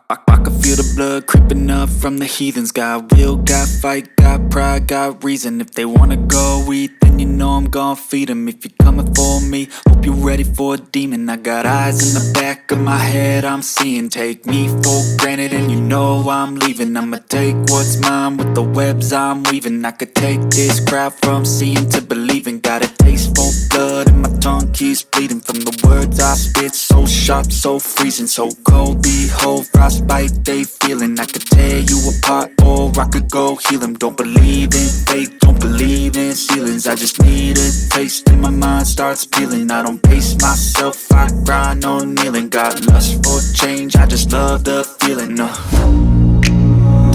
I can feel the blood creeping up from the heathens. Got will, got fight, got pride, got reason. If they wanna go eat, then you know I'm gon' feed them. If you're coming for me, hope you're ready for a demon. I got eyes in the back of my head, I'm seeing. Take me for granted and you know I'm leaving. I'ma take what's mine with the webs I'm weaving. I could take this crowd from seeing to believing. Got a taste for blood and my tongue keeps bleeding from the words I spit. So sharp, so freezing, so cold. Behold, frostbite they feeling. I could tear you apart or I could go heal them. Don't believe in fate, don't believe in ceilings. I just need a taste and my mind starts peeling. I don't pace myself, I grind on kneeling. Got lust for change, I just love the feeling.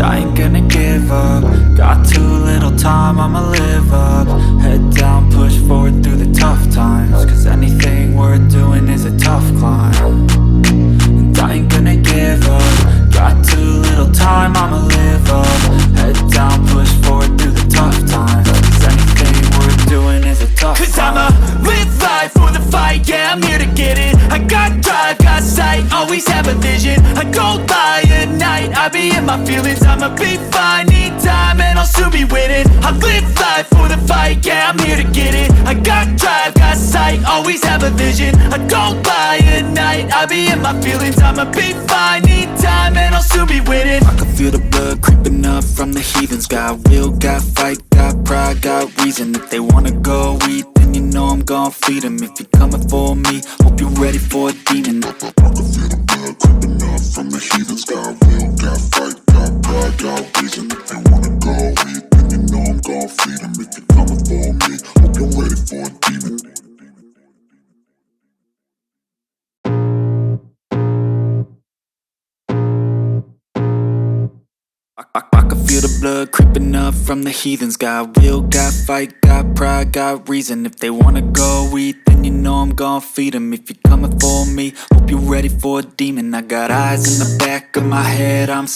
I ain't gonna give up. Got too little time, I'ma live up. Head down, push forward through the tough times. Cause anything worth doing is a tough climb. And I ain't gonna give up. Got too little time, I'ma live up. Head down, push forward through the tough times. Cause anything worth doing is a tough climb. Cause I'ma live life for the fight, yeah, I'm here to get it. I got drive, got sight, always have a vision. I go by at night, I be in my feelings. I'ma be fine, need time and I'll soon be winning. I live life for the fight, yeah, I'm here to get it. I got drive, got sight, always have a vision. I go by at night, I be in my feelings. I'ma be fine, need time and I'll soon be winning. I can feel the blood creeping up from the heathens. Got will, got fight, got pride, got reason. If they wanna go eat, then you know I'm gon' feed them. If you're coming for me, hope you're ready for a demon. I can feel the blood creeping up from the heathens. Got will, got fight, got pride, got reason. If they wanna go eat, then you know I'm gon' feed them. If you're coming for me, hope you're ready for a demon. I can feel the blood creeping up from the heathens. Got will, got fight, got pride, got reason. If they wanna go eat, then you know I'm gon' feed them. If you're coming for me, hope you're ready for a demon. I got eyes in the back of my head, I'm